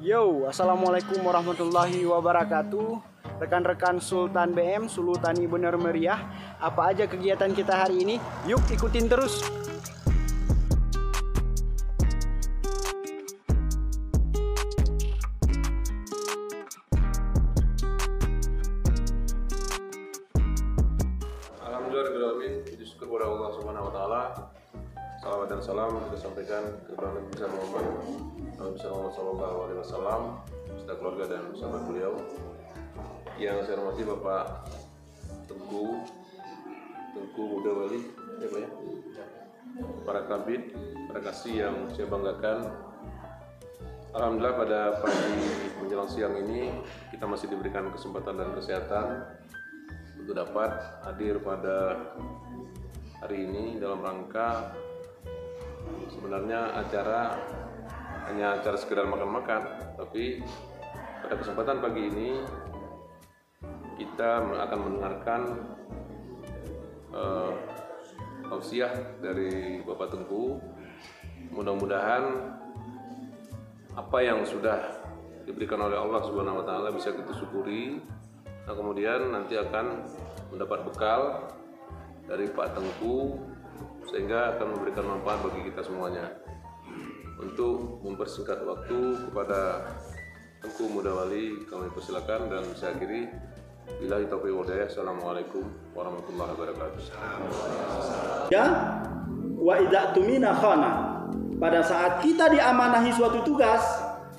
Yo, assalamualaikum warahmatullahi wabarakatuh. Rekan-rekan Sultan BM, Suluh Tani Bener Meriah. Apa aja kegiatan kita hari ini? Yuk ikutin terus. Alhamdulillah, puji syukur kepada Allah Subhanahu wa taala. Salawat dan salam kita sampaikan kepada Nabi besar Muhammad sallallahu alaihi wasallam, beserta keluarga dan sahabat beliau. Yang saya hormati Bapak Tengku Mudawali, ya Pak ya. Para kabid, para kasih yang saya banggakan. Alhamdulillah pada pagi menjelang siang ini kita masih diberikan kesempatan dan kesehatan untuk dapat hadir pada hari ini dalam rangka sebenarnya hanya acara sekedar makan-makan, tapi pada kesempatan pagi ini kita akan mendengarkan tausiah dari Bapak Tengku. Mudah-mudahan apa yang sudah diberikan oleh Allah Subhanahu wa taala bisa kita syukuri. Nah, kemudian nanti akan mendapat bekal dari Pak Tengku sehingga akan memberikan manfaat bagi kita semuanya. Untuk mempersingkat waktu, kepada Tengku Mudawali kami persilakan dan saya akhiri. Billahi taufiq wal hidayah. Assalamualaikum warahmatullahi wabarakatuh. Ya, wa idza tumina khana. Pada saat kita diamanahi suatu tugas,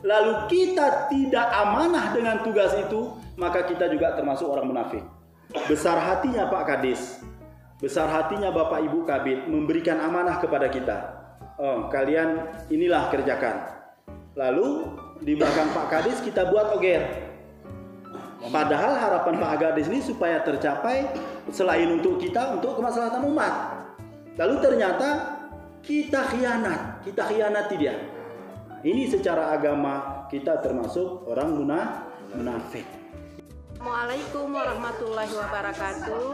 lalu kita tidak amanah dengan tugas itu, maka kita juga termasuk orang munafik. Besar hatinya Pak Kadis, besar hatinya Bapak Ibu Kabid memberikan amanah kepada kita. Oh, kalian inilah kerjakan. Lalu di belakang Pak Kadis kita buat oger. Padahal harapan Pak Kadis ini supaya tercapai selain untuk kita, untuk kemaslahatan umat. Lalu ternyata kita khianati dia. Ini secara agama kita termasuk orang munafik. Assalamualaikum warahmatullahi wabarakatuh.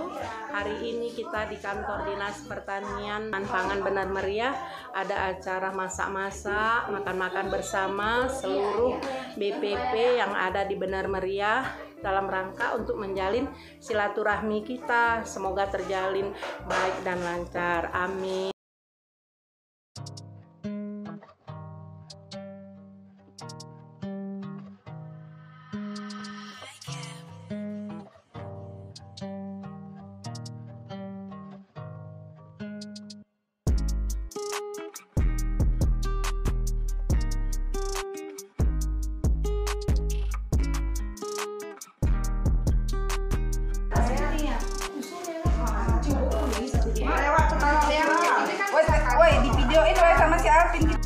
Hari ini kita di kantor Dinas Pertanian dan Pangan Bener Meriah ada acara masak-masak, makan-makan bersama seluruh BPP yang ada di Bener Meriah dalam rangka untuk menjalin silaturahmi kita. Semoga terjalin baik dan lancar. Amin. Woi, di videoin woi sama si Alvin.